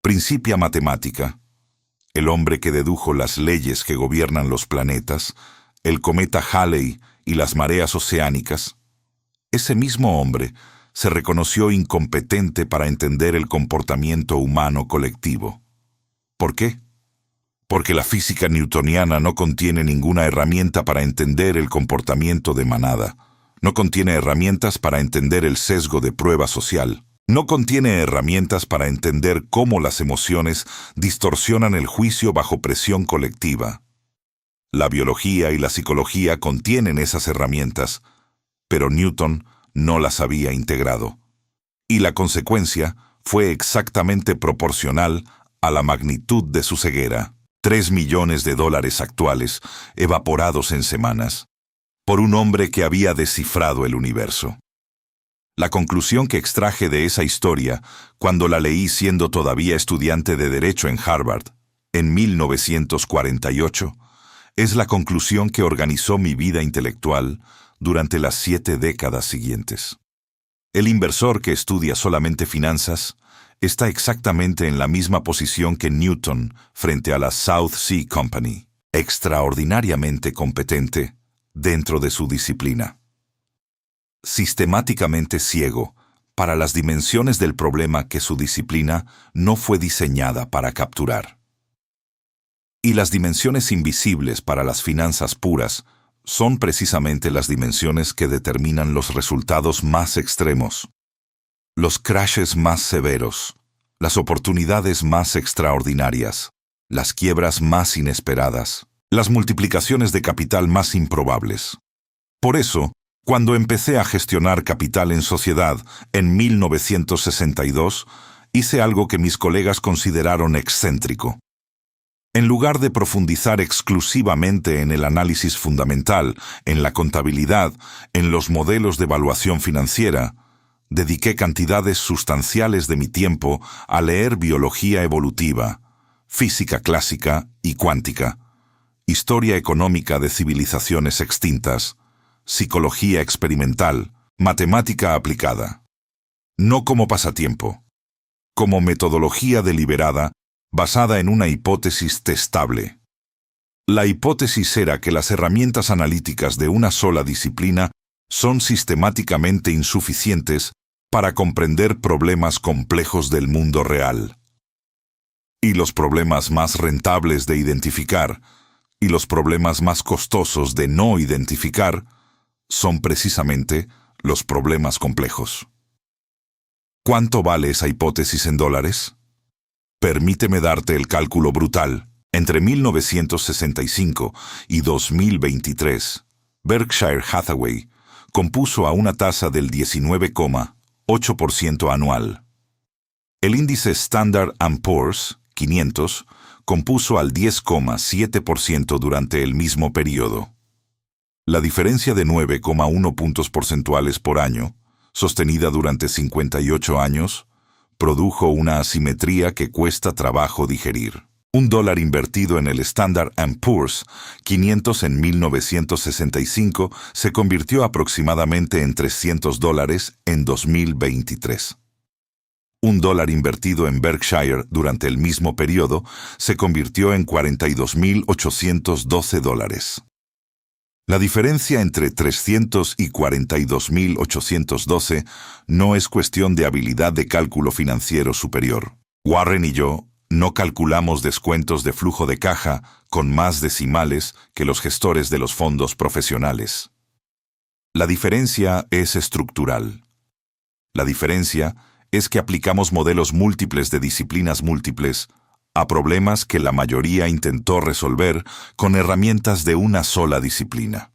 Principia Matemática, el hombre que dedujo las leyes que gobiernan los planetas, el cometa Halley y las mareas oceánicas, ese mismo hombre se reconoció incompetente para entender el comportamiento humano colectivo. ¿Por qué? Porque la física newtoniana no contiene ninguna herramienta para entender el comportamiento de manada, no contiene herramientas para entender el sesgo de prueba social, no contiene herramientas para entender cómo las emociones distorsionan el juicio bajo presión colectiva. La biología y la psicología contienen esas herramientas, pero Newton no las había integrado. Y la consecuencia fue exactamente proporcional a la magnitud de su ceguera. 3 millones de dólares actuales, evaporados en semanas, por un hombre que había descifrado el universo. La conclusión que extraje de esa historia, cuando la leí siendo todavía estudiante de Derecho en Harvard, en 1948, es la conclusión que organizó mi vida intelectual durante las 7 décadas siguientes. El inversor que estudia solamente finanzas está exactamente en la misma posición que Newton frente a la South Sea Company, extraordinariamente competente dentro de su disciplina. Sistemáticamente ciego para las dimensiones del problema que su disciplina no fue diseñada para capturar. Y las dimensiones invisibles para las finanzas puras son precisamente las dimensiones que determinan los resultados más extremos, los crashes más severos, las oportunidades más extraordinarias, las quiebras más inesperadas, las multiplicaciones de capital más improbables. Por eso, cuando empecé a gestionar capital en sociedad en 1962, hice algo que mis colegas consideraron excéntrico. En lugar de profundizar exclusivamente en el análisis fundamental, en la contabilidad, en los modelos de evaluación financiera, dediqué cantidades sustanciales de mi tiempo a leer biología evolutiva, física clásica y cuántica, historia económica de civilizaciones extintas, psicología experimental, matemática aplicada. No como pasatiempo, como metodología deliberada basada en una hipótesis testable. La hipótesis era que las herramientas analíticas de una sola disciplina son sistemáticamente insuficientes para comprender problemas complejos del mundo real. Y los problemas más rentables de identificar y los problemas más costosos de no identificar son precisamente los problemas complejos. ¿Cuánto vale esa hipótesis en dólares? Permíteme darte el cálculo brutal. Entre 1965 y 2023, Berkshire Hathaway compuso a una tasa del 19,8% anual. El índice Standard & Poor's 500 compuso al 10,7% durante el mismo periodo. La diferencia de 9,1 puntos porcentuales por año, sostenida durante 58 años, produjo una asimetría que cuesta trabajo digerir. $1 invertido en el Standard & Poor's 500 en 1965 se convirtió aproximadamente en $300 en 2023. $1 invertido en Berkshire durante el mismo periodo se convirtió en $42.812. La diferencia entre 300 y 42.812 no es cuestión de habilidad de cálculo financiero superior. Warren y yo no calculamos descuentos de flujo de caja con más decimales que los gestores de los fondos profesionales. La diferencia es estructural. La diferencia es que aplicamos modelos múltiples de disciplinas múltiples a problemas que la mayoría intentó resolver con herramientas de una sola disciplina.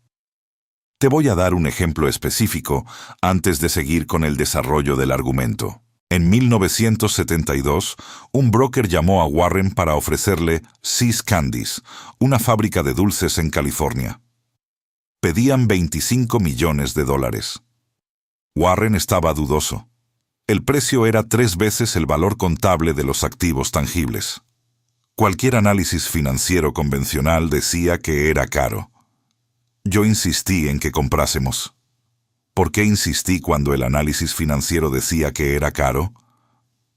Te voy a dar un ejemplo específico antes de seguir con el desarrollo del argumento. En 1972, un broker llamó a Warren para ofrecerle See's Candies, una fábrica de dulces en California. Pedían $25 millones. Warren estaba dudoso. El precio era 3 veces el valor contable de los activos tangibles. Cualquier análisis financiero convencional decía que era caro. Yo insistí en que comprásemos. ¿Por qué insistí cuando el análisis financiero decía que era caro?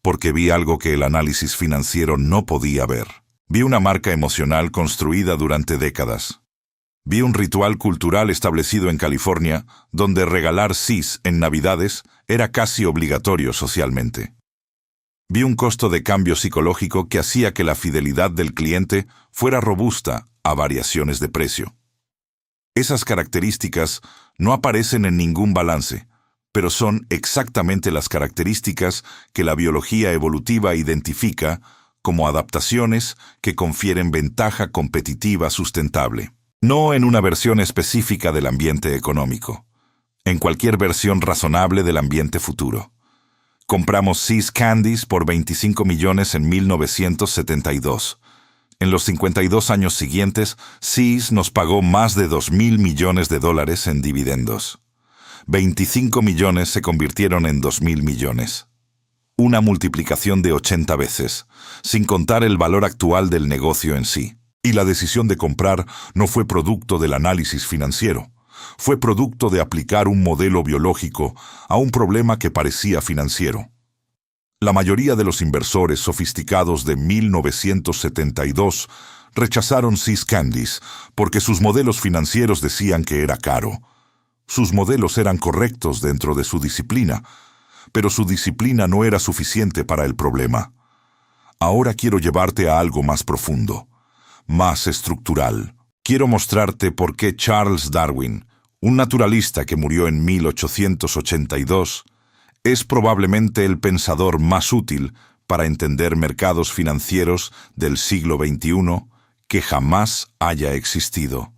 porque vi algo que el análisis financiero no podía ver. Vi una marca emocional construida durante décadas. Vi un ritual cultural establecido en California, donde regalar CIS en Navidades era casi obligatorio socialmente. Vi un costo de cambio psicológico que hacía que la fidelidad del cliente fuera robusta a variaciones de precio. Esas características no aparecen en ningún balance, pero son exactamente las características que la biología evolutiva identifica como adaptaciones que confieren ventaja competitiva sustentable. No en una versión específica del ambiente económico, en cualquier versión razonable del ambiente futuro. Compramos See's Candies por 25 millones en 1972. En los 52 años siguientes, See's nos pagó más de 2.000 millones de dólares en dividendos. 25 millones se convirtieron en 2.000 millones. Una multiplicación de 80 veces, sin contar el valor actual del negocio en sí. Y la decisión de comprar no fue producto del análisis financiero. Fue producto de aplicar un modelo biológico a un problema que parecía financiero. La mayoría de los inversores sofisticados de 1972 rechazaron See's Candies porque sus modelos financieros decían que era caro. Sus modelos eran correctos dentro de su disciplina, pero su disciplina no era suficiente para el problema. Ahora quiero llevarte a algo más profundo, más estructural. Quiero mostrarte por qué Charles Darwin, un naturalista que murió en 1882, es probablemente el pensador más útil para entender mercados financieros del siglo XXI que jamás haya existido.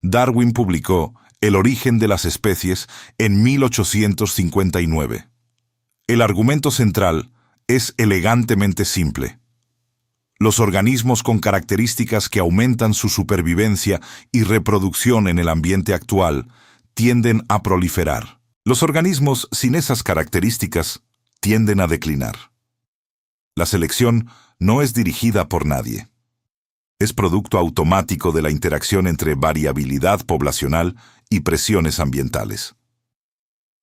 Darwin publicó El origen de las especies en 1859. El argumento central es elegantemente simple. Los organismos con características que aumentan su supervivencia y reproducción en el ambiente actual tienden a proliferar. Los organismos sin esas características tienden a declinar. La selección no es dirigida por nadie. Es producto automático de la interacción entre variabilidad poblacional y presiones ambientales.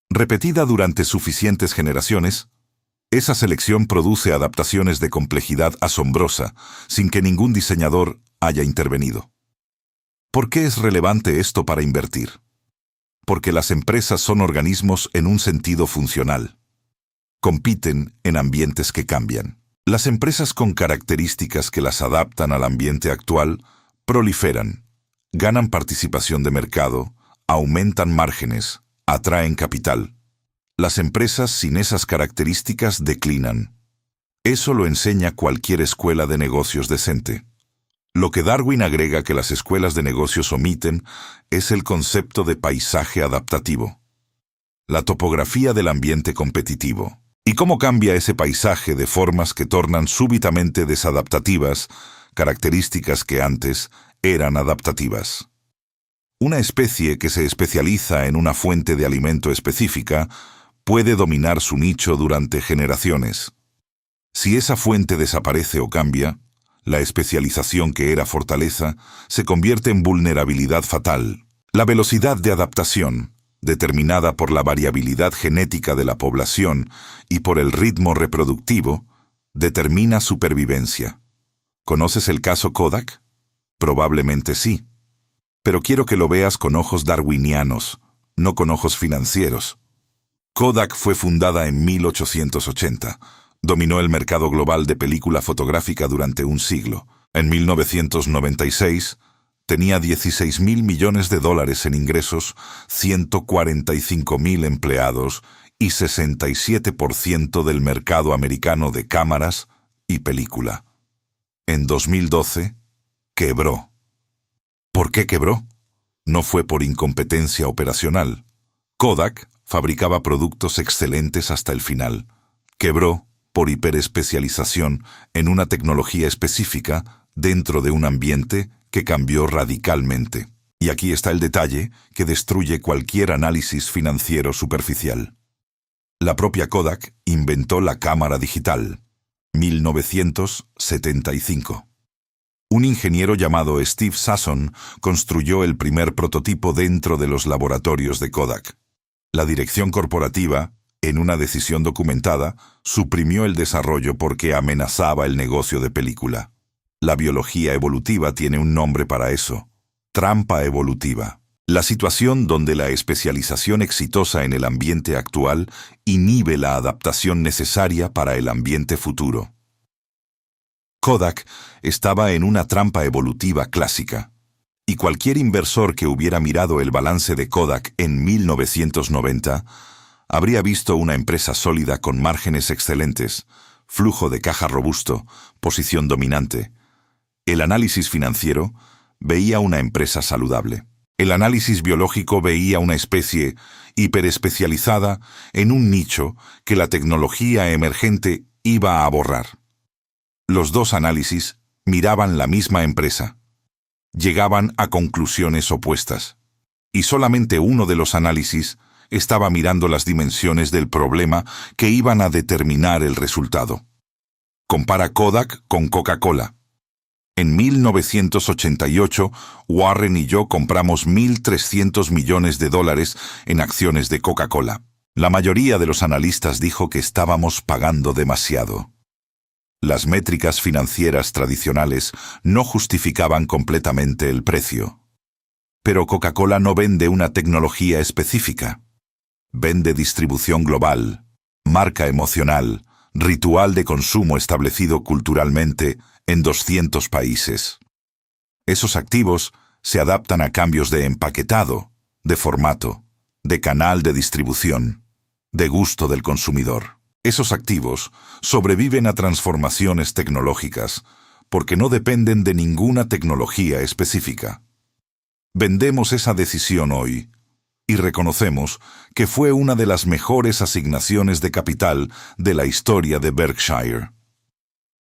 Repetida durante suficientes generaciones, esa selección produce adaptaciones de complejidad asombrosa, sin que ningún diseñador haya intervenido. ¿Por qué es relevante esto para invertir? Porque las empresas son organismos en un sentido funcional. Compiten en ambientes que cambian. Las empresas con características que las adaptan al ambiente actual proliferan, ganan participación de mercado, aumentan márgenes, atraen capital. Las empresas sin esas características declinan. Eso lo enseña cualquier escuela de negocios decente. Lo que Darwin agrega que las escuelas de negocios omiten es el concepto de paisaje adaptativo, la topografía del ambiente competitivo, y cómo cambia ese paisaje de formas que tornan súbitamente desadaptativas características que antes eran adaptativas. Una especie que se especializa en una fuente de alimento específica puede dominar su nicho durante generaciones. Si esa fuente desaparece o cambia, la especialización que era fortaleza se convierte en vulnerabilidad fatal. La velocidad de adaptación, determinada por la variabilidad genética de la población y por el ritmo reproductivo, determina supervivencia. ¿Conoces el caso Kodak? Probablemente sí. Pero quiero que lo veas con ojos darwinianos, no con ojos financieros. Kodak fue fundada en 1880. Dominó el mercado global de película fotográfica durante un siglo. En 1996, tenía 16.000 millones de dólares en ingresos, 145.000 empleados y 67% del mercado americano de cámaras y película. En 2012, quebró. ¿Por qué quebró? No fue por incompetencia operacional. Kodak fabricaba productos excelentes hasta el final. Quebró por hiperespecialización en una tecnología específica dentro de un ambiente que cambió radicalmente. Y aquí está el detalle que destruye cualquier análisis financiero superficial. La propia Kodak inventó la cámara digital. 1975. Un ingeniero llamado Steve Sasson construyó el primer prototipo dentro de los laboratorios de Kodak. La dirección corporativa, En una decisión documentada, suprimió el desarrollo porque amenazaba el negocio de película. La biología evolutiva tiene un nombre para eso: trampa evolutiva. La situación donde la especialización exitosa en el ambiente actual inhibe la adaptación necesaria para el ambiente futuro. Kodak estaba en una trampa evolutiva clásica, y cualquier inversor que hubiera mirado el balance de Kodak en 1990 habría visto una empresa sólida con márgenes excelentes, flujo de caja robusto, posición dominante. El análisis financiero veía una empresa saludable. El análisis biológico veía una especie hiperespecializada en un nicho que la tecnología emergente iba a borrar. Los dos análisis miraban la misma empresa. Llegaban a conclusiones opuestas. Y solamente uno de los análisis estaba mirando las dimensiones del problema que iban a determinar el resultado. Compara Kodak con Coca-Cola. En 1988, Warren y yo compramos $1.300 millones en acciones de Coca-Cola. La mayoría de los analistas dijo que estábamos pagando demasiado. Las métricas financieras tradicionales no justificaban completamente el precio. Pero Coca-Cola no vende una tecnología específica. Vende distribución global, marca emocional, ritual de consumo establecido culturalmente en 200 países. Esos activos se adaptan a cambios de empaquetado, de formato, de canal de distribución, de gusto del consumidor. Esos activos sobreviven a transformaciones tecnológicas porque no dependen de ninguna tecnología específica. Vendemos esa decisión hoy y reconocemos que fue una de las mejores asignaciones de capital de la historia de Berkshire.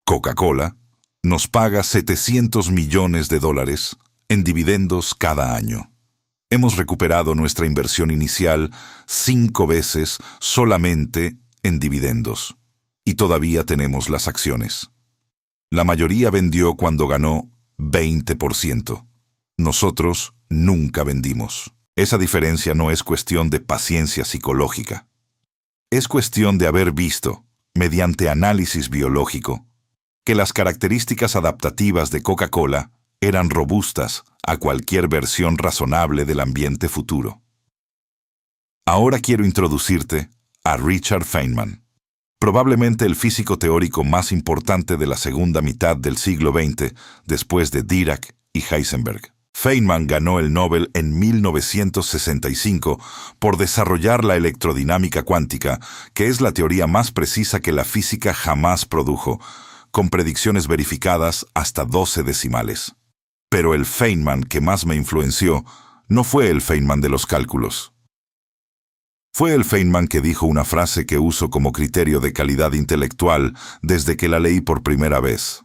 Coca-Cola nos paga $700 millones en dividendos cada año. Hemos recuperado nuestra inversión inicial 5 veces solamente en dividendos, y todavía tenemos las acciones. La mayoría vendió cuando ganó 20%. Nosotros nunca vendimos. Esa diferencia no es cuestión de paciencia psicológica. Es cuestión de haber visto, mediante análisis biológico, que las características adaptativas de Coca-Cola eran robustas a cualquier versión razonable del ambiente futuro. Ahora quiero introducirte a Richard Feynman, probablemente el físico teórico más importante de la segunda mitad del siglo XX, después de Dirac y Heisenberg. Feynman ganó el Nobel en 1965 por desarrollar la electrodinámica cuántica, que es la teoría más precisa que la física jamás produjo, con predicciones verificadas hasta 12 decimales. Pero el Feynman que más me influenció no fue el Feynman de los cálculos. Fue el Feynman que dijo una frase que uso como criterio de calidad intelectual desde que la leí por primera vez.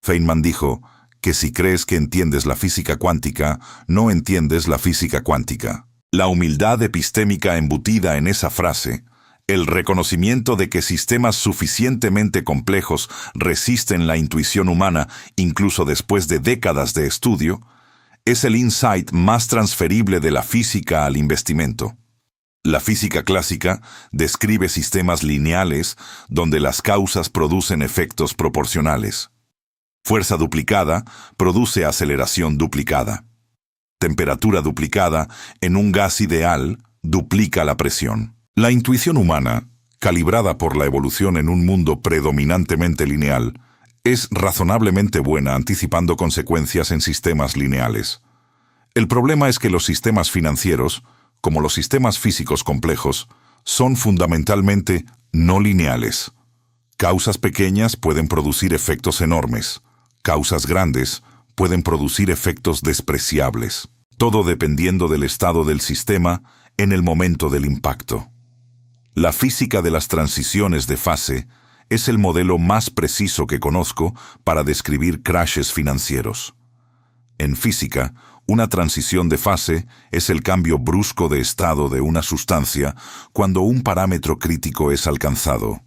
Feynman dijo que si crees que entiendes la física cuántica, no entiendes la física cuántica. La humildad epistémica embutida en esa frase, el reconocimiento de que sistemas suficientemente complejos resisten la intuición humana incluso después de décadas de estudio, es el insight más transferible de la física al investimento. La física clásica describe sistemas lineales donde las causas producen efectos proporcionales. Fuerza duplicada produce aceleración duplicada. Temperatura duplicada en un gas ideal duplica la presión. La intuición humana, calibrada por la evolución en un mundo predominantemente lineal, es razonablemente buena anticipando consecuencias en sistemas lineales. El problema es que los sistemas financieros, como los sistemas físicos complejos, son fundamentalmente no lineales. Causas pequeñas pueden producir efectos enormes. Causas grandes pueden producir efectos despreciables, todo dependiendo del estado del sistema en el momento del impacto. La física de las transiciones de fase es el modelo más preciso que conozco para describir crashes financieros. En física, una transición de fase es el cambio brusco de estado de una sustancia cuando un parámetro crítico es alcanzado.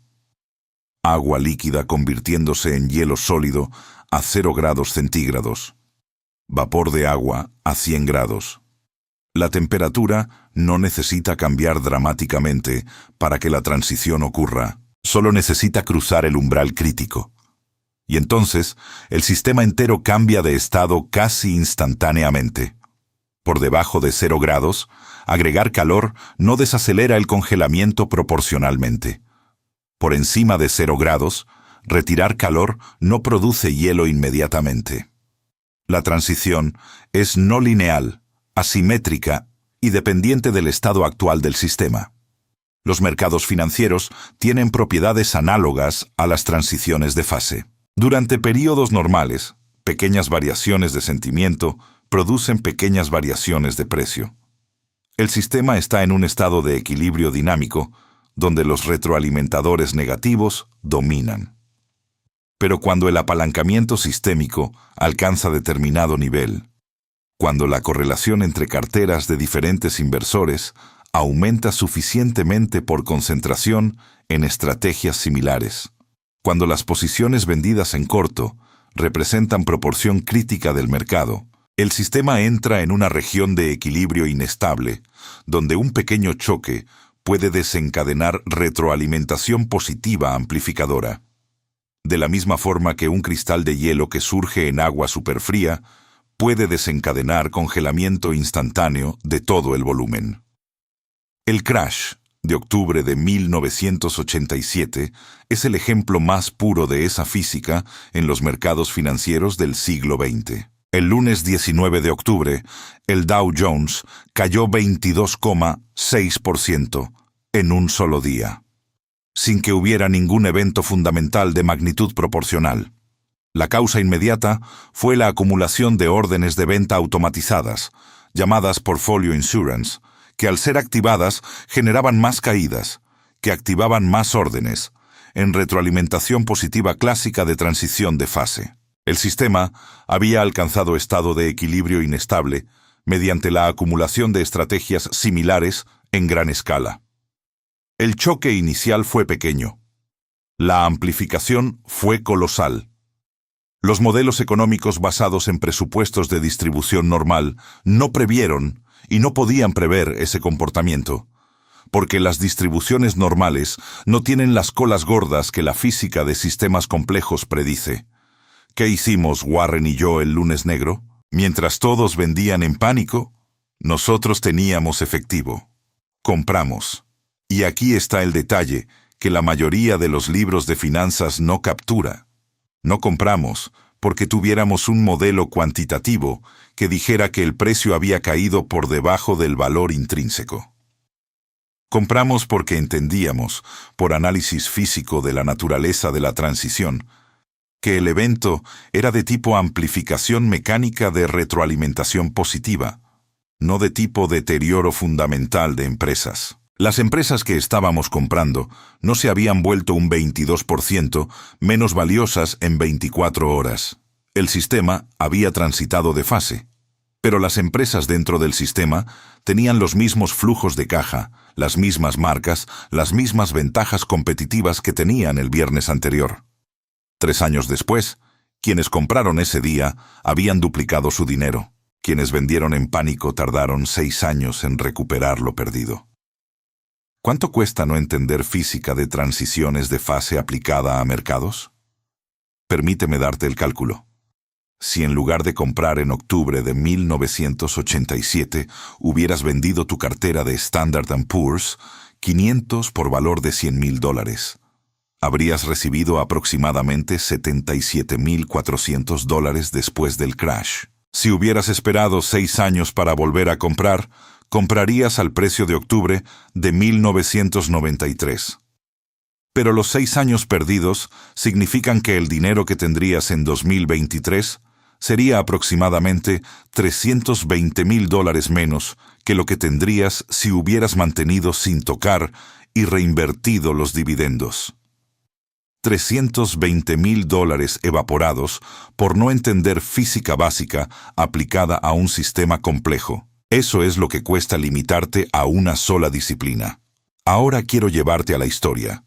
Agua líquida convirtiéndose en hielo sólido a 0 grados centígrados. Vapor de agua a 100 grados. La temperatura no necesita cambiar dramáticamente para que la transición ocurra. Solo necesita cruzar el umbral crítico. Y entonces, el sistema entero cambia de estado casi instantáneamente. Por debajo de 0 grados, agregar calor no desacelera el congelamiento proporcionalmente. Por encima de 0 grados, retirar calor no produce hielo inmediatamente. La transición es no lineal, asimétrica y dependiente del estado actual del sistema. Los mercados financieros tienen propiedades análogas a las transiciones de fase. Durante períodos normales, pequeñas variaciones de sentimiento producen pequeñas variaciones de precio. El sistema está en un estado de equilibrio dinámico, donde los retroalimentadores negativos dominan. Pero cuando el apalancamiento sistémico alcanza determinado nivel, cuando la correlación entre carteras de diferentes inversores aumenta suficientemente por concentración en estrategias similares, cuando las posiciones vendidas en corto representan proporción crítica del mercado, el sistema entra en una región de equilibrio inestable, donde un pequeño choque puede desencadenar retroalimentación positiva amplificadora. De la misma forma que un cristal de hielo que surge en agua superfría puede desencadenar congelamiento instantáneo de todo el volumen. El crash de octubre de 1987 es el ejemplo más puro de esa física en los mercados financieros del siglo XX. El lunes 19 de octubre, el Dow Jones cayó 22,6% en un solo día, sin que hubiera ningún evento fundamental de magnitud proporcional. La causa inmediata fue la acumulación de órdenes de venta automatizadas, llamadas Portfolio Insurance, que al ser activadas generaban más caídas, que activaban más órdenes, en retroalimentación positiva clásica de transición de fase. El sistema había alcanzado estado de equilibrio inestable mediante la acumulación de estrategias similares en gran escala. El choque inicial fue pequeño. La amplificación fue colosal. Los modelos económicos basados en presupuestos de distribución normal no previeron y no podían prever ese comportamiento, porque las distribuciones normales no tienen las colas gordas que la física de sistemas complejos predice. ¿Qué hicimos Warren y yo el lunes negro? Mientras todos vendían en pánico, nosotros teníamos efectivo. Compramos. Y aquí está el detalle que la mayoría de los libros de finanzas no captura. No compramos porque tuviéramos un modelo cuantitativo que dijera que el precio había caído por debajo del valor intrínseco. Compramos porque entendíamos, por análisis físico de la naturaleza de la transición, que el evento era de tipo amplificación mecánica de retroalimentación positiva, no de tipo deterioro fundamental de empresas. Las empresas que estábamos comprando no se habían vuelto un 22% menos valiosas en 24 horas. El sistema había transitado de fase, pero las empresas dentro del sistema tenían los mismos flujos de caja, las mismas marcas, las mismas ventajas competitivas que tenían el viernes anterior. 3 años después, quienes compraron ese día habían duplicado su dinero. Quienes vendieron en pánico tardaron 6 años en recuperar lo perdido. ¿Cuánto cuesta no entender física de transiciones de fase aplicada a mercados? Permíteme darte el cálculo. Si en lugar de comprar en octubre de 1987 hubieras vendido tu cartera de Standard & Poor's 500 por valor de $100,000, habrías recibido aproximadamente $77,400 después del crash. Si hubieras esperado 6 años para volver a comprar, comprarías al precio de octubre de 1993. Pero los 6 años perdidos significan que el dinero que tendrías en 2023 sería aproximadamente $320,000 menos que lo que tendrías si hubieras mantenido sin tocar y reinvertido los dividendos. $320,000 evaporados por no entender física básica aplicada a un sistema complejo. Eso es lo que cuesta limitarte a una sola disciplina. Ahora quiero llevarte a la historia,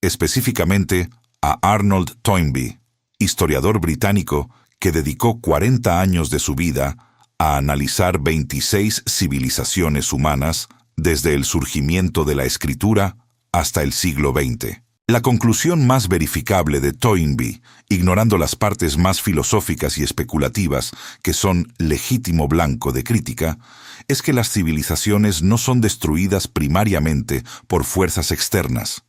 específicamente a Arnold Toynbee, historiador británico que dedicó 40 años de su vida a analizar 26 civilizaciones humanas desde el surgimiento de la escritura hasta el siglo XX. La conclusión más verificable de Toynbee, ignorando las partes más filosóficas y especulativas que son legítimo blanco de crítica, es que las civilizaciones no son destruidas primariamente por fuerzas externas.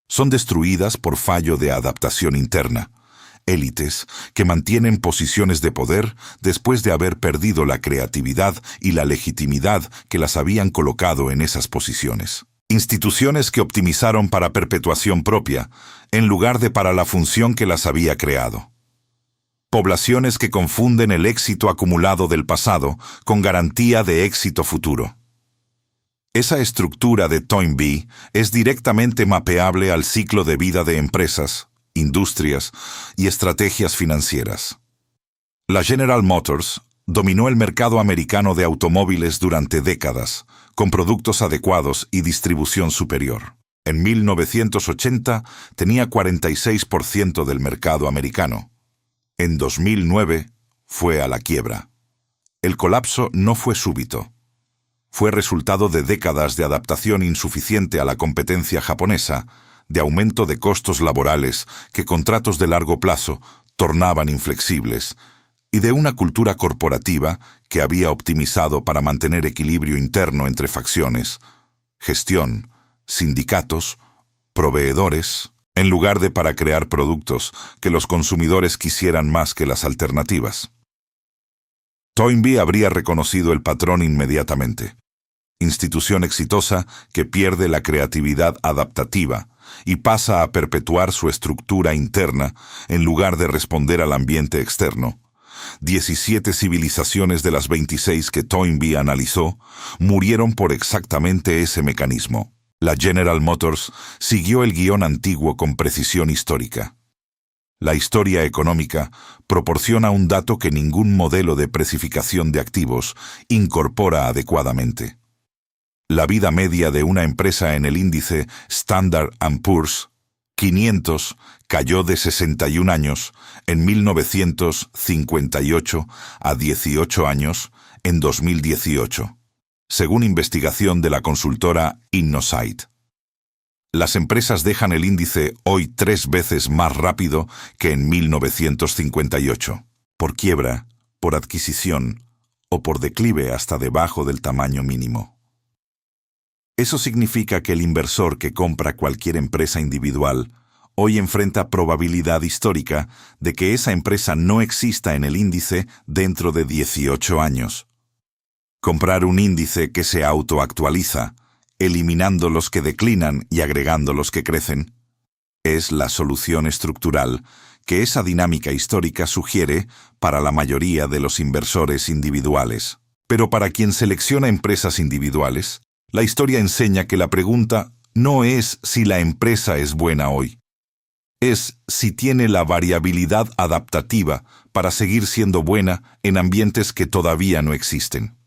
Son destruidas por fallo de adaptación interna. Élites que mantienen posiciones de poder después de haber perdido la creatividad y la legitimidad que las habían colocado en esas posiciones. Instituciones que optimizaron para perpetuación propia, en lugar de para la función que las había creado. Poblaciones que confunden el éxito acumulado del pasado con garantía de éxito futuro. Esa estructura de Toynbee es directamente mapeable al ciclo de vida de empresas, industrias y estrategias financieras. La General Motors dominó el mercado americano de automóviles durante décadas, con productos adecuados y distribución superior. En 1980 tenía 46% del mercado americano. En 2009 fue a la quiebra. El colapso no fue súbito. Fue resultado de décadas de adaptación insuficiente a la competencia japonesa, de aumento de costos laborales que contratos de largo plazo tornaban inflexibles, y de una cultura corporativa que había optimizado para mantener equilibrio interno entre facciones, gestión, sindicatos, proveedores, en lugar de para crear productos que los consumidores quisieran más que las alternativas. Toynbee habría reconocido el patrón inmediatamente. Institución exitosa que pierde la creatividad adaptativa y pasa a perpetuar su estructura interna en lugar de responder al ambiente externo. 17 civilizaciones de las 26 que Toynbee analizó murieron por exactamente ese mecanismo. La General Motors siguió el guión antiguo con precisión histórica. La historia económica proporciona un dato que ningún modelo de precificación de activos incorpora adecuadamente. La vida media de una empresa en el índice Standard & Poor's 500 cayó de 61 años en 1958 a 18 años en 2018, según investigación de la consultora Innosight. Las empresas dejan el índice hoy 3 veces más rápido que en 1958, por quiebra, por adquisición o por declive hasta debajo del tamaño mínimo. Eso significa que el inversor que compra cualquier empresa individual hoy enfrenta probabilidad histórica de que esa empresa no exista en el índice dentro de 18 años. Comprar un índice que se autoactualiza, eliminando los que declinan y agregando los que crecen, es la solución estructural que esa dinámica histórica sugiere para la mayoría de los inversores individuales. Pero para quien selecciona empresas individuales, la historia enseña que la pregunta no es si la empresa es buena hoy. Es si tiene la variabilidad adaptativa para seguir siendo buena en ambientes que todavía no existen.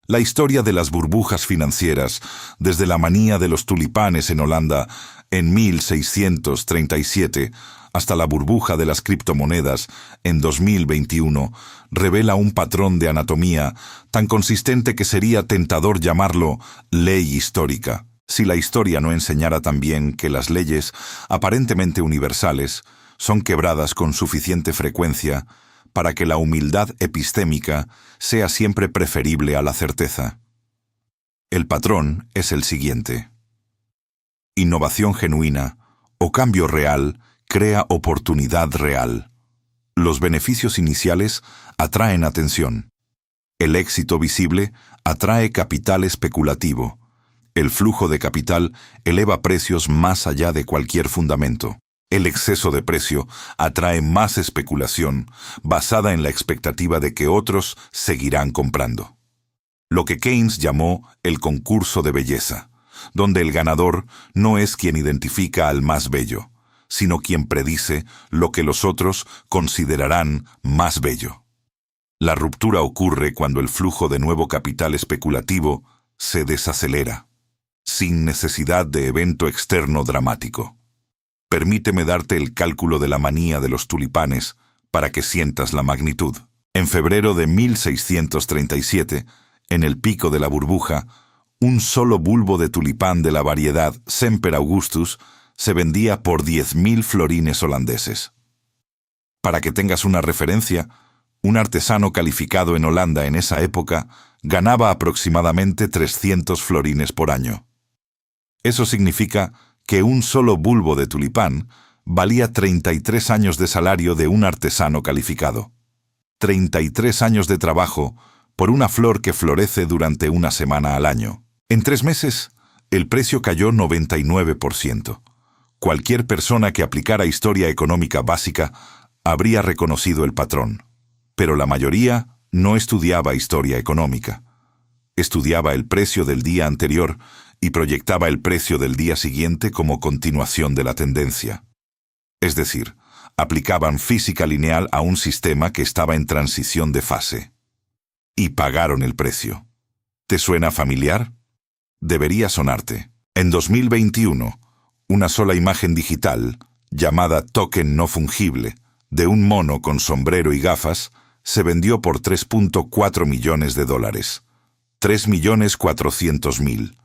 La historia de las burbujas financieras, desde la manía de los tulipanes en Holanda en 1637 hasta la burbuja de las criptomonedas en 2021, revela un patrón de anatomía tan consistente que sería tentador llamarlo ley histórica, si la historia no enseñara también que las leyes, aparentemente universales, son quebradas con suficiente frecuencia para que la humildad epistémica sea siempre preferible a la certeza. El patrón es el siguiente. Innovación genuina o cambio real crea oportunidad real. Los beneficios iniciales atraen atención. El éxito visible atrae capital especulativo. El flujo de capital eleva precios más allá de cualquier fundamento. El exceso de precio atrae más especulación, basada en la expectativa de que otros seguirán comprando. Lo que Keynes llamó el concurso de belleza, donde el ganador no es quien identifica al más bello, sino quien predice lo que los otros considerarán más bello. La ruptura ocurre cuando el flujo de nuevo capital especulativo se desacelera, sin necesidad de evento externo dramático. Permíteme darte el cálculo de la manía de los tulipanes para que sientas la magnitud. En febrero de 1637, en el pico de la burbuja, un solo bulbo de tulipán de la variedad Semper Augustus se vendía por 10.000 florines holandeses. Para que tengas una referencia, un artesano calificado en Holanda en esa época ganaba aproximadamente 300 florines por año. Eso significa que un solo bulbo de tulipán valía 33 años de salario de un artesano calificado. 33 años de trabajo por una flor que florece durante una semana al año. En 3 meses, el precio cayó 99%. Cualquier persona que aplicara historia económica básica habría reconocido el patrón. Pero la mayoría no estudiaba historia económica. Estudiaba el precio del día anterior y proyectaba el precio del día siguiente como continuación de la tendencia. Es decir, aplicaban física lineal a un sistema que estaba en transición de fase. Y pagaron el precio. ¿Te suena familiar? Debería sonarte. En 2021, una sola imagen digital, llamada token no fungible, de un mono con sombrero y gafas, se vendió por $3.4 millones. $3.400.000.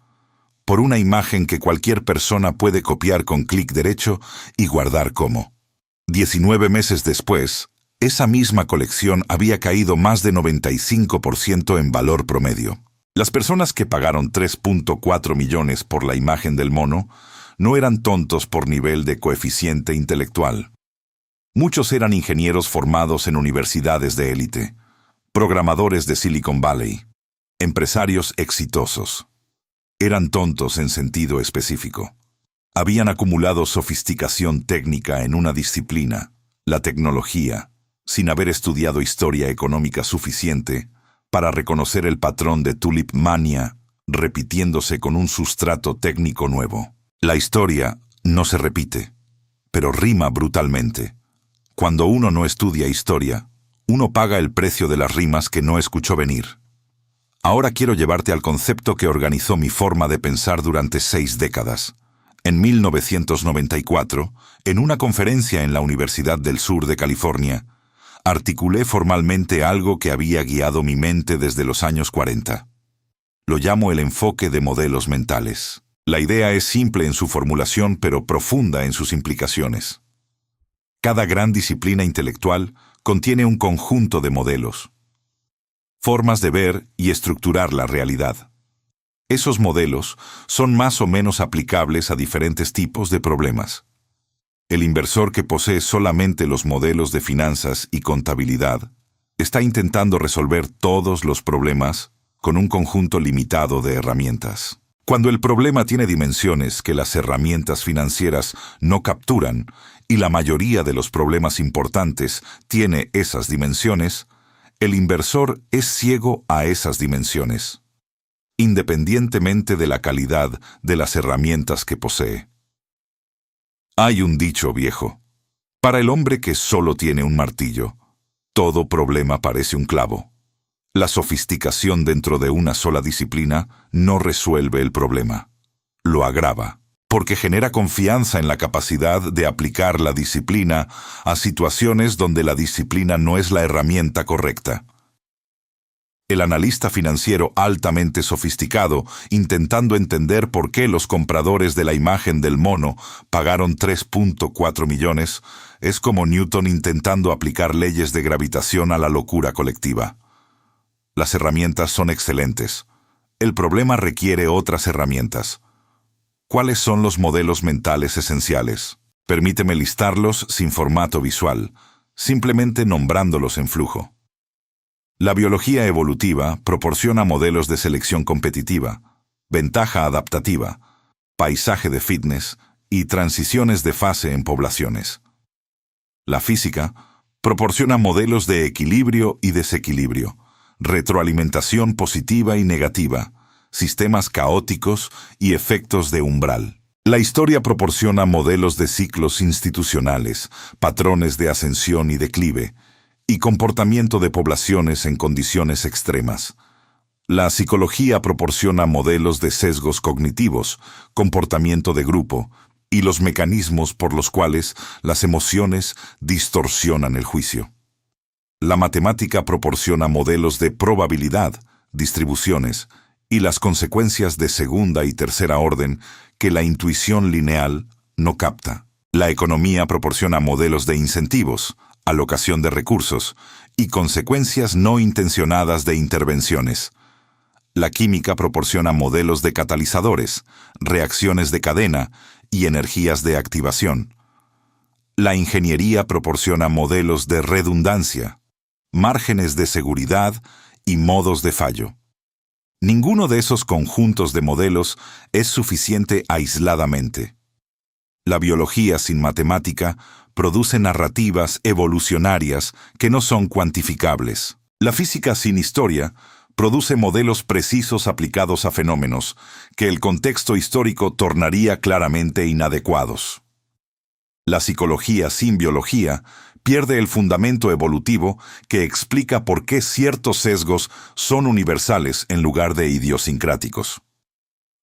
Por una imagen que cualquier persona puede copiar con clic derecho y guardar como. 19 meses después, esa misma colección había caído más de 95% en valor promedio. Las personas que pagaron 3.4 millones por la imagen del mono no eran tontos por nivel de coeficiente intelectual. Muchos eran ingenieros formados en universidades de élite, programadores de Silicon Valley, empresarios exitosos. Eran tontos en sentido específico. Habían acumulado sofisticación técnica en una disciplina, la tecnología, sin haber estudiado historia económica suficiente para reconocer el patrón de Tulip Mania repitiéndose con un sustrato técnico nuevo. La historia no se repite, pero rima brutalmente. Cuando uno no estudia historia, uno paga el precio de las rimas que no escuchó venir. Ahora quiero llevarte al concepto que organizó mi forma de pensar durante 6 décadas. En 1994, en una conferencia en la Universidad del Sur de California, articulé formalmente algo que había guiado mi mente desde los años 40. Lo llamo el enfoque de modelos mentales. La idea es simple en su formulación, pero profunda en sus implicaciones. Cada gran disciplina intelectual contiene un conjunto de modelos, formas de ver y estructurar la realidad. Esos modelos son más o menos aplicables a diferentes tipos de problemas. El inversor que posee solamente los modelos de finanzas y contabilidad está intentando resolver todos los problemas con un conjunto limitado de herramientas. Cuando el problema tiene dimensiones que las herramientas financieras no capturan, y la mayoría de los problemas importantes tiene esas dimensiones, el inversor es ciego a esas dimensiones, independientemente de la calidad de las herramientas que posee. Hay un dicho viejo: para el hombre que solo tiene un martillo, todo problema parece un clavo. La sofisticación dentro de una sola disciplina no resuelve el problema, lo agrava, porque genera confianza en la capacidad de aplicar la disciplina a situaciones donde la disciplina no es la herramienta correcta. El analista financiero altamente sofisticado, intentando entender por qué los compradores de la imagen del mono pagaron 3.4 millones, es como Newton intentando aplicar leyes de gravitación a la locura colectiva. Las herramientas son excelentes. El problema requiere otras herramientas. ¿Cuáles son los modelos mentales esenciales? Permíteme listarlos sin formato visual, simplemente nombrándolos en flujo. La biología evolutiva proporciona modelos de selección competitiva, ventaja adaptativa, paisaje de fitness y transiciones de fase en poblaciones. La física proporciona modelos de equilibrio y desequilibrio, retroalimentación positiva y negativa, sistemas caóticos y efectos de umbral. La historia proporciona modelos de ciclos institucionales, patrones de ascensión y declive, y comportamiento de poblaciones en condiciones extremas. La psicología proporciona modelos de sesgos cognitivos, comportamiento de grupo, y los mecanismos por los cuales las emociones distorsionan el juicio. La matemática proporciona modelos de probabilidad, distribuciones y las consecuencias de segunda y tercera orden que la intuición lineal no capta. La economía proporciona modelos de incentivos, alocación de recursos y consecuencias no intencionadas de intervenciones. La química proporciona modelos de catalizadores, reacciones de cadena y energías de activación. La ingeniería proporciona modelos de redundancia, márgenes de seguridad y modos de fallo. Ninguno de esos conjuntos de modelos es suficiente aisladamente. La biología sin matemática produce narrativas evolucionarias que no son cuantificables. La física sin historia produce modelos precisos aplicados a fenómenos que el contexto histórico tornaría claramente inadecuados. La psicología sin biología pierde el fundamento evolutivo que explica por qué ciertos sesgos son universales en lugar de idiosincráticos.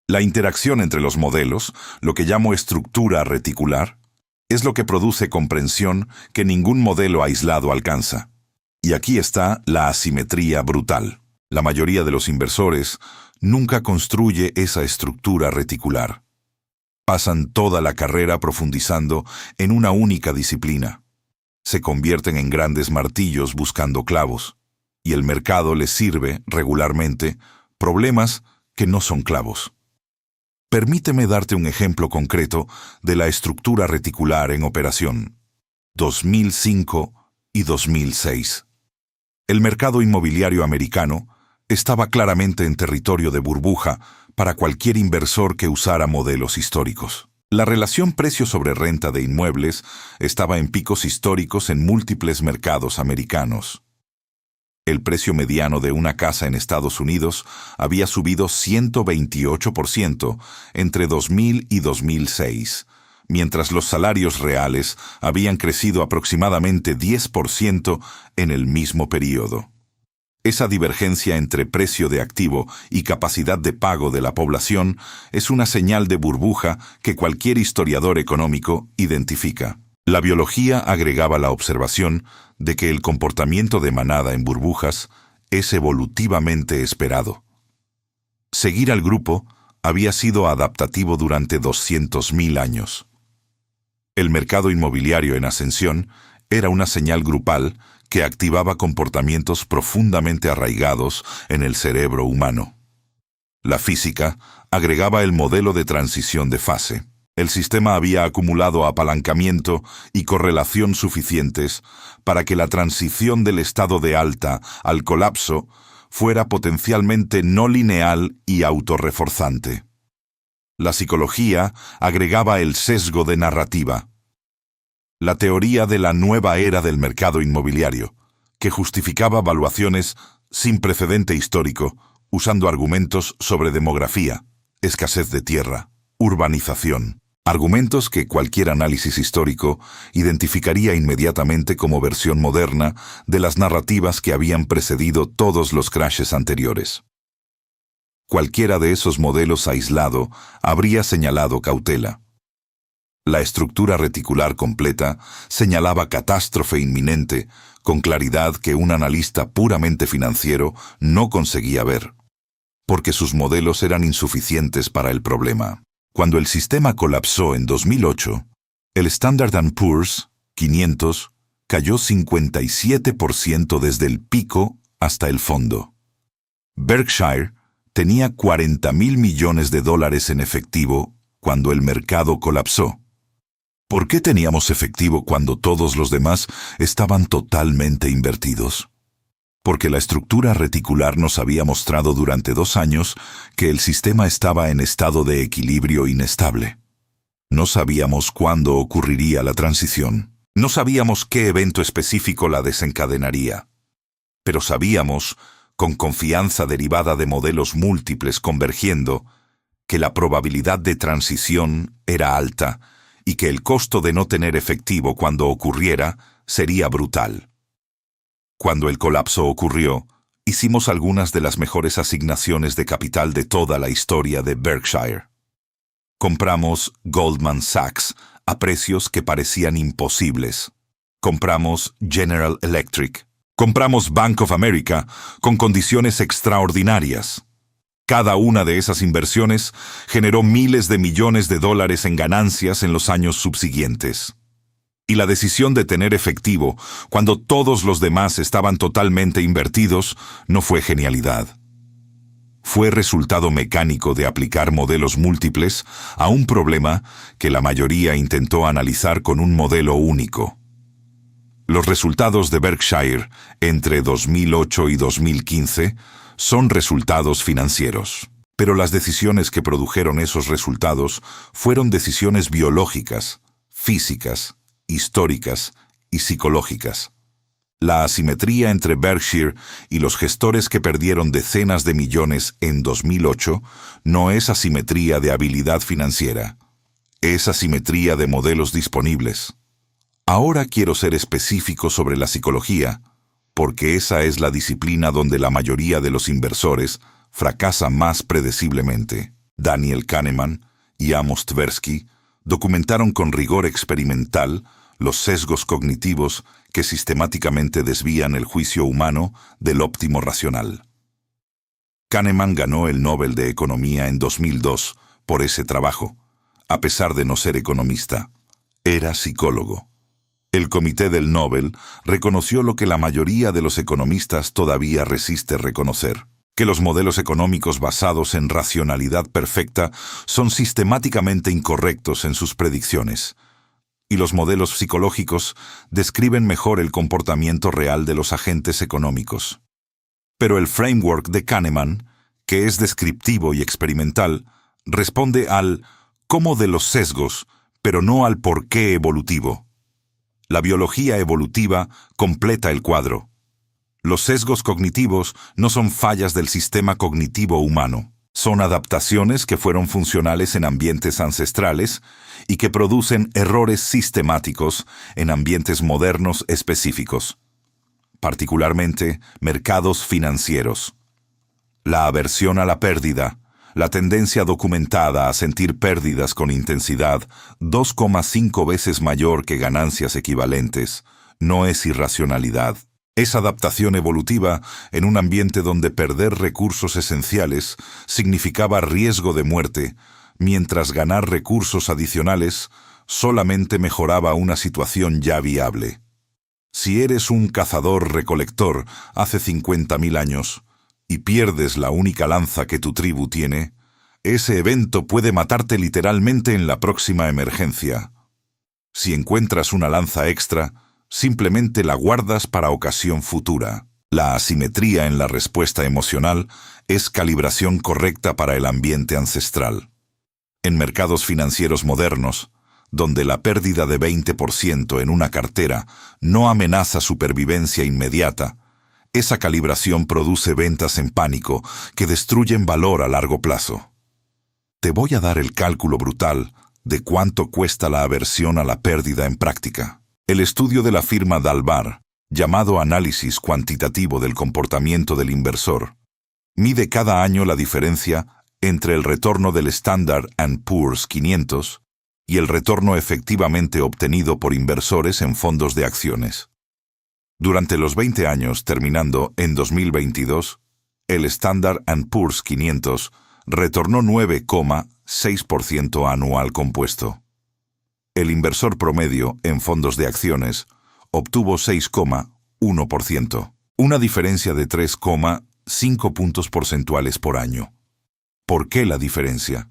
La interacción entre los modelos, lo que llamo estructura reticular, es lo que produce comprensión que ningún modelo aislado alcanza. Y aquí está la asimetría brutal. La mayoría de los inversores nunca construye esa estructura reticular. Pasan toda la carrera profundizando en una única disciplina. Se convierten en grandes martillos buscando clavos, y el mercado les sirve, regularmente, problemas que no son clavos. Permíteme darte un ejemplo concreto de la estructura reticular en operación. 2005 y 2006. El mercado inmobiliario americano estaba claramente en territorio de burbuja para cualquier inversor que usara modelos históricos. La relación precio sobre renta de inmuebles estaba en picos históricos en múltiples mercados americanos. El precio mediano de una casa en Estados Unidos había subido 128% entre 2000 y 2006, mientras los salarios reales habían crecido aproximadamente 10% en el mismo período. Esa divergencia entre precio de activo y capacidad de pago de la población es una señal de burbuja que cualquier historiador económico identifica. La biología agregaba la observación de que el comportamiento de manada en burbujas es evolutivamente esperado. Seguir al grupo había sido adaptativo durante 200.000 años. El mercado inmobiliario en ascensión era una señal grupal que activaba comportamientos profundamente arraigados en el cerebro humano. La física agregaba el modelo de transición de fase. El sistema había acumulado apalancamiento y correlación suficientes para que la transición del estado de alta al colapso fuera potencialmente no lineal y autorreforzante. La psicología agregaba el sesgo de narrativa. La teoría de la nueva era del mercado inmobiliario, que justificaba valuaciones sin precedente histórico, usando argumentos sobre demografía, escasez de tierra, urbanización. Argumentos que cualquier análisis histórico identificaría inmediatamente como versión moderna de las narrativas que habían precedido todos los crashes anteriores. Cualquiera de esos modelos aislado habría señalado cautela. La estructura reticular completa señalaba catástrofe inminente con claridad que un analista puramente financiero no conseguía ver, porque sus modelos eran insuficientes para el problema. Cuando el sistema colapsó en 2008, el Standard & Poor's 500 cayó 57% desde el pico hasta el fondo. Berkshire tenía $40.000 millones en efectivo cuando el mercado colapsó. ¿Por qué teníamos efectivo cuando todos los demás estaban totalmente invertidos? Porque la estructura reticular nos había mostrado durante 2 años que el sistema estaba en estado de equilibrio inestable. No sabíamos cuándo ocurriría la transición. No sabíamos qué evento específico la desencadenaría. Pero sabíamos, con confianza derivada de modelos múltiples convergiendo, que la probabilidad de transición era alta y que el costo de no tener efectivo cuando ocurriera sería brutal. Cuando el colapso ocurrió, hicimos algunas de las mejores asignaciones de capital de toda la historia de Berkshire. Compramos Goldman Sachs a precios que parecían imposibles. Compramos General Electric Compramos Bank of America con condiciones extraordinarias. Cada una de esas inversiones generó miles de millones de dólares en ganancias en los años subsiguientes. Y la decisión de tener efectivo, cuando todos los demás estaban totalmente invertidos, no fue genialidad. Fue resultado mecánico de aplicar modelos múltiples a un problema que la mayoría intentó analizar con un modelo único. Los resultados de Berkshire entre 2008 y 2015 son resultados financieros. Pero las decisiones que produjeron esos resultados fueron decisiones biológicas, físicas, históricas y psicológicas. La asimetría entre Berkshire y los gestores que perdieron decenas de millones en 2008 no es asimetría de habilidad financiera, es asimetría de modelos disponibles. Ahora quiero ser específico sobre la psicología, porque esa es la disciplina donde la mayoría de los inversores fracasa más predeciblemente. Daniel Kahneman y Amos Tversky documentaron con rigor experimental los sesgos cognitivos que sistemáticamente desvían el juicio humano del óptimo racional. Kahneman ganó el Nobel de Economía en 2002 por ese trabajo, a pesar de no ser economista. Era psicólogo. El comité del Nobel reconoció lo que la mayoría de los economistas todavía resiste reconocer: que los modelos económicos basados en racionalidad perfecta son sistemáticamente incorrectos en sus predicciones, y los modelos psicológicos describen mejor el comportamiento real de los agentes económicos. Pero el framework de Kahneman, que es descriptivo y experimental, responde al cómo de los sesgos, pero no al por qué evolutivo. La biología evolutiva completa el cuadro. Los sesgos cognitivos no son fallas del sistema cognitivo humano. Son adaptaciones que fueron funcionales en ambientes ancestrales y que producen errores sistemáticos en ambientes modernos específicos, particularmente mercados financieros. La aversión a la pérdida, la tendencia documentada a sentir pérdidas con intensidad 2,5 veces mayor que ganancias equivalentes, no es irracionalidad. Es adaptación evolutiva en un ambiente donde perder recursos esenciales significaba riesgo de muerte, mientras ganar recursos adicionales solamente mejoraba una situación ya viable. Si eres un cazador-recolector hace 50.000 años y pierdes la única lanza que tu tribu tiene, ese evento puede matarte literalmente en la próxima emergencia. Si encuentras una lanza extra, simplemente la guardas para ocasión futura. La asimetría en la respuesta emocional es calibración correcta para el ambiente ancestral. En mercados financieros modernos, donde la pérdida de 20% en una cartera no amenaza supervivencia inmediata, esa calibración produce ventas en pánico que destruyen valor a largo plazo. Te voy a dar el cálculo brutal de cuánto cuesta la aversión a la pérdida en práctica. El estudio de la firma Dalbar, llamado Análisis Cuantitativo del Comportamiento del Inversor, mide cada año la diferencia entre el retorno del Standard & Poor's 500 y el retorno efectivamente obtenido por inversores en fondos de acciones. Durante los 20 años terminando en 2022, el Standard & Poor's 500 retornó 9,6% anual compuesto. El inversor promedio en fondos de acciones obtuvo 6,1%, una diferencia de 3,5 puntos porcentuales por año. ¿Por qué la diferencia?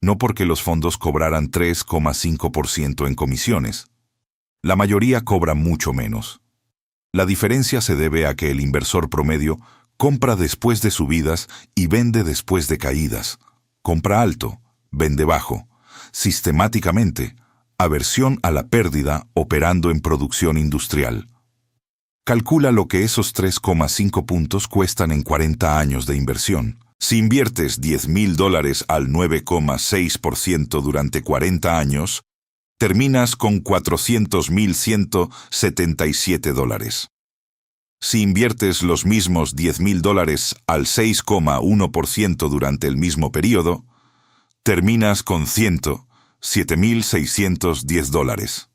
No porque los fondos cobraran 3,5% en comisiones. La mayoría cobra mucho menos. La diferencia se debe a que el inversor promedio compra después de subidas y vende después de caídas. Compra alto, vende bajo, sistemáticamente, aversión a la pérdida operando en producción industrial. Calcula lo que esos 3,5 puntos cuestan en 40 años de inversión. Si inviertes $10,000 al 9,6% durante 40 años, terminas con $400,177. Si inviertes los mismos $10,000 al 6,1% durante el mismo periodo, terminas con $107,610.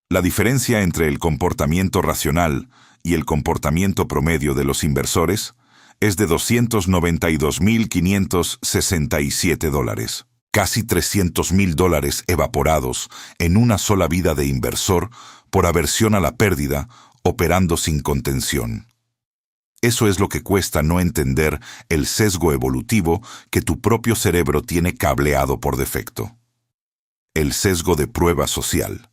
La diferencia entre el comportamiento racional y el comportamiento promedio de los inversores es de $292.567, casi $300.000 evaporados en una sola vida de inversor por aversión a la pérdida, operando sin contención. Eso es lo que cuesta no entender el sesgo evolutivo que tu propio cerebro tiene cableado por defecto. El sesgo de prueba social.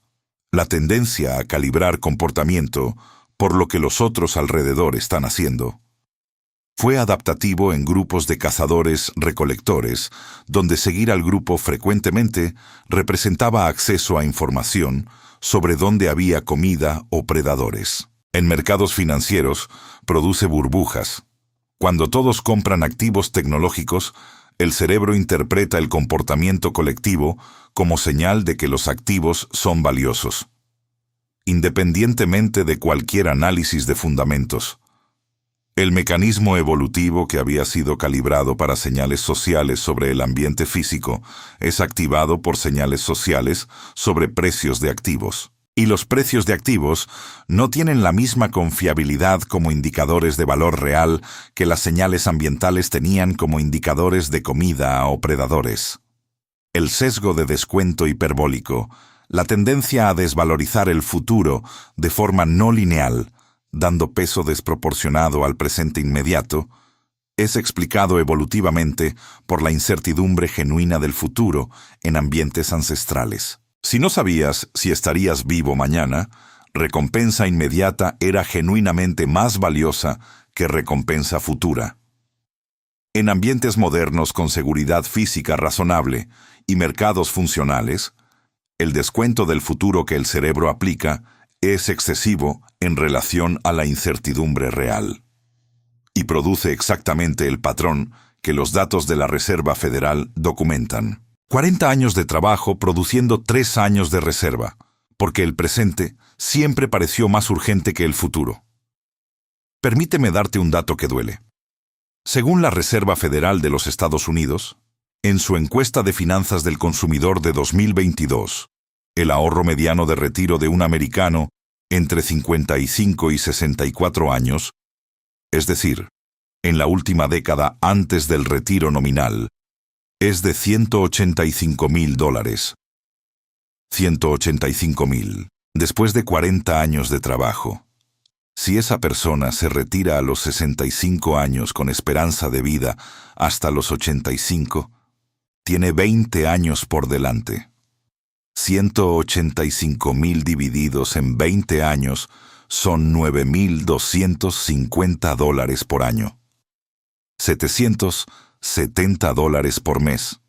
La tendencia a calibrar comportamiento por lo que los otros alrededor están haciendo. Fue adaptativo en grupos de cazadores-recolectores, donde seguir al grupo frecuentemente representaba acceso a información sobre dónde había comida o predadores. En mercados financieros, produce burbujas. Cuando todos compran activos tecnológicos, el cerebro interpreta el comportamiento colectivo como señal de que los activos son valiosos, independientemente de cualquier análisis de fundamentos. El mecanismo evolutivo que había sido calibrado para señales sociales sobre el ambiente físico es activado por señales sociales sobre precios de activos. Y los precios de activos no tienen la misma confiabilidad como indicadores de valor real que las señales ambientales tenían como indicadores de comida o predadores. El sesgo de descuento hiperbólico, la tendencia a desvalorizar el futuro de forma no lineal, dando peso desproporcionado al presente inmediato, es explicado evolutivamente por la incertidumbre genuina del futuro en ambientes ancestrales. Si no sabías si estarías vivo mañana, recompensa inmediata era genuinamente más valiosa que recompensa futura. En ambientes modernos con seguridad física razonable y mercados funcionales, el descuento del futuro que el cerebro aplica es excesivo en relación a la incertidumbre real. Y produce exactamente el patrón que los datos de la Reserva Federal documentan. 40 años de trabajo produciendo 3 años de reserva, porque el presente siempre pareció más urgente que el futuro. Permíteme darte un dato que duele. Según la Reserva Federal de los Estados Unidos, en su encuesta de finanzas del consumidor de 2022, el ahorro mediano de retiro de un americano entre 55 y 64 años, es decir, en la última década antes del retiro nominal, es de $185.000. 185.000, después de 40 años de trabajo. Si esa persona se retira a los 65 años con esperanza de vida hasta los 85, tiene 20 años por delante. 185.000 divididos en 20 años son $9.250 por año. $770 por mes.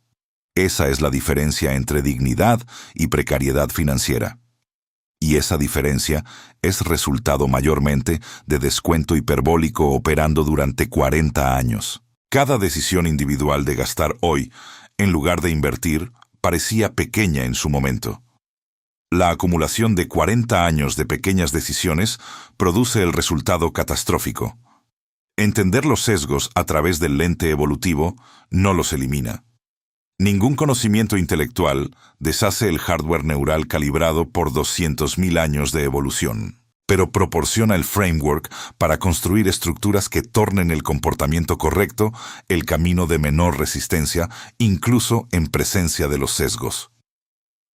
Esa es la diferencia entre dignidad y precariedad financiera. Y esa diferencia es resultado mayormente de descuento hiperbólico operando durante 40 años. Cada decisión individual de gastar hoy, en lugar de invertir, parecía pequeña en su momento. La acumulación de 40 años de pequeñas decisiones produce el resultado catastrófico. Entender los sesgos a través del lente evolutivo no los elimina. Ningún conocimiento intelectual deshace el hardware neural calibrado por 200.000 años de evolución, pero proporciona el framework para construir estructuras que tornen el comportamiento correcto el camino de menor resistencia, incluso en presencia de los sesgos.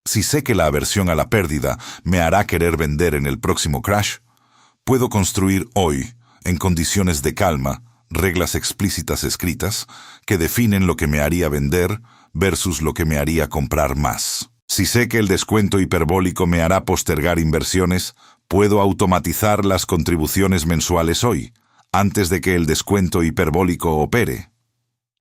Si sé que la aversión a la pérdida me hará querer vender en el próximo crash, puedo construir hoy, en condiciones de calma, reglas explícitas escritas que definen lo que me haría vender versus lo que me haría comprar más. Si sé que el descuento hiperbólico me hará postergar inversiones, puedo automatizar las contribuciones mensuales hoy, antes de que el descuento hiperbólico opere.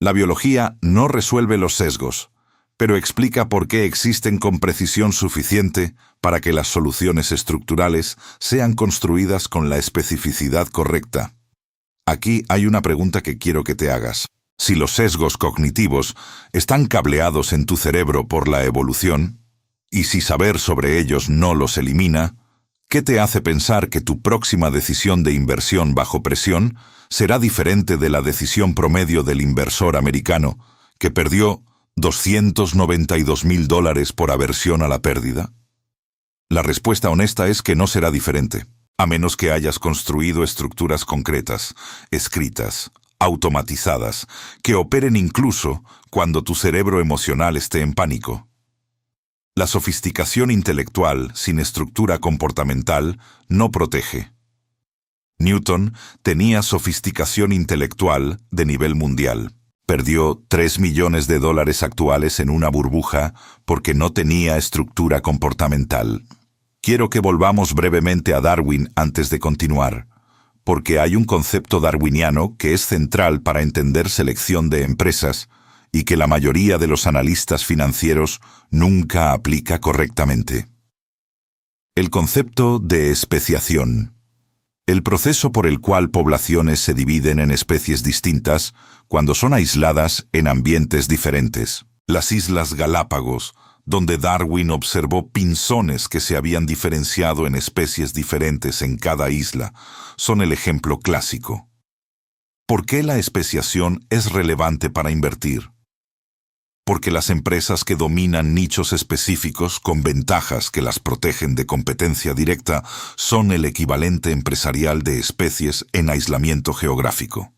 La biología no resuelve los sesgos, pero explica por qué existen con precisión suficiente para que las soluciones estructurales sean construidas con la especificidad correcta. Aquí hay una pregunta que quiero que te hagas. Si los sesgos cognitivos están cableados en tu cerebro por la evolución, y si saber sobre ellos no los elimina, ¿qué te hace pensar que tu próxima decisión de inversión bajo presión será diferente de la decisión promedio del inversor americano, que perdió $292.000 por aversión a la pérdida? La respuesta honesta es que no será diferente. a menos que hayas construido estructuras concretas, escritas, automatizadas, que operen incluso cuando tu cerebro emocional esté en pánico. La sofisticación intelectual sin estructura comportamental no protege. Newton tenía sofisticación intelectual de nivel mundial. Perdió $3 millones actuales en una burbuja porque no tenía estructura comportamental. Quiero que volvamos brevemente a Darwin antes de continuar, porque hay un concepto darwiniano que es central para entender selección de empresas y que la mayoría de los analistas financieros nunca aplica correctamente. El concepto de especiación. El proceso por el cual poblaciones se dividen en especies distintas cuando son aisladas en ambientes diferentes. Las Islas Galápagos, donde Darwin observó pinzones que se habían diferenciado en especies diferentes en cada isla, son el ejemplo clásico. ¿Por qué la especiación es relevante para invertir? Porque las empresas que dominan nichos específicos con ventajas que las protegen de competencia directa son el equivalente empresarial de especies en aislamiento geográfico.